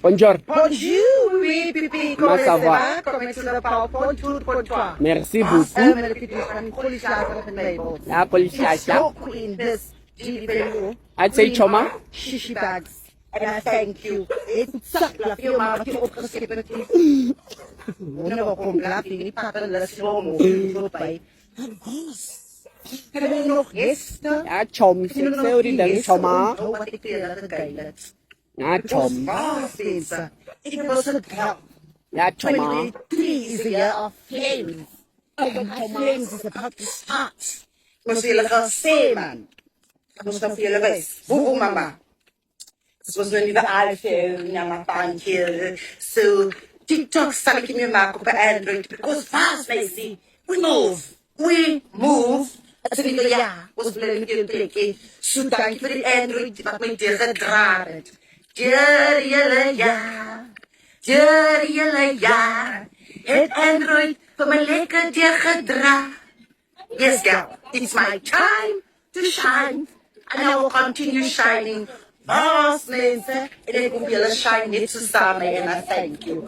Bonjour. Bonjour, oui, pipi. Comment ça va? va? Comment tu vas pas? Bonjour pour toi. Merci beaucoup. Maar ik heb een collega's met mij. Ja, Polishaasha. So queen, this GBU. I'd say Choma. Shishi bags. And I thank you. Het zak dat je maar wat je opgeschreven hebt. Nou, kom, laat je niet pakken. Dat is slow-mo. Voorbij. Hebben we nog gasten? Ja, Chom. Theorie dan Choma. Oh, wat ik wil dat het geil is. Ja, Chom. Mensen. Ik heb wel zo'n geld. Ja, Choma. 2023 is a year of flames. And my flames is about to start. Mas willen gaan zien, man. Mas dan willen wees. Boe, mama. This was when we were iPhone, my tandje. So, TikTok zal ik meer maken op Android. Because fast, Macy. We move. We move. Het is niet ja. Was blij met je plekje. So, dank je voor die Android. Wat mij gedragen. Ja. Ja, het Android voor mijn lekker gedrag. Yes, girl, it's my time to shine. And I will continue shining. Boss mensen, en ik wil jullie shine niet samen en I thank you.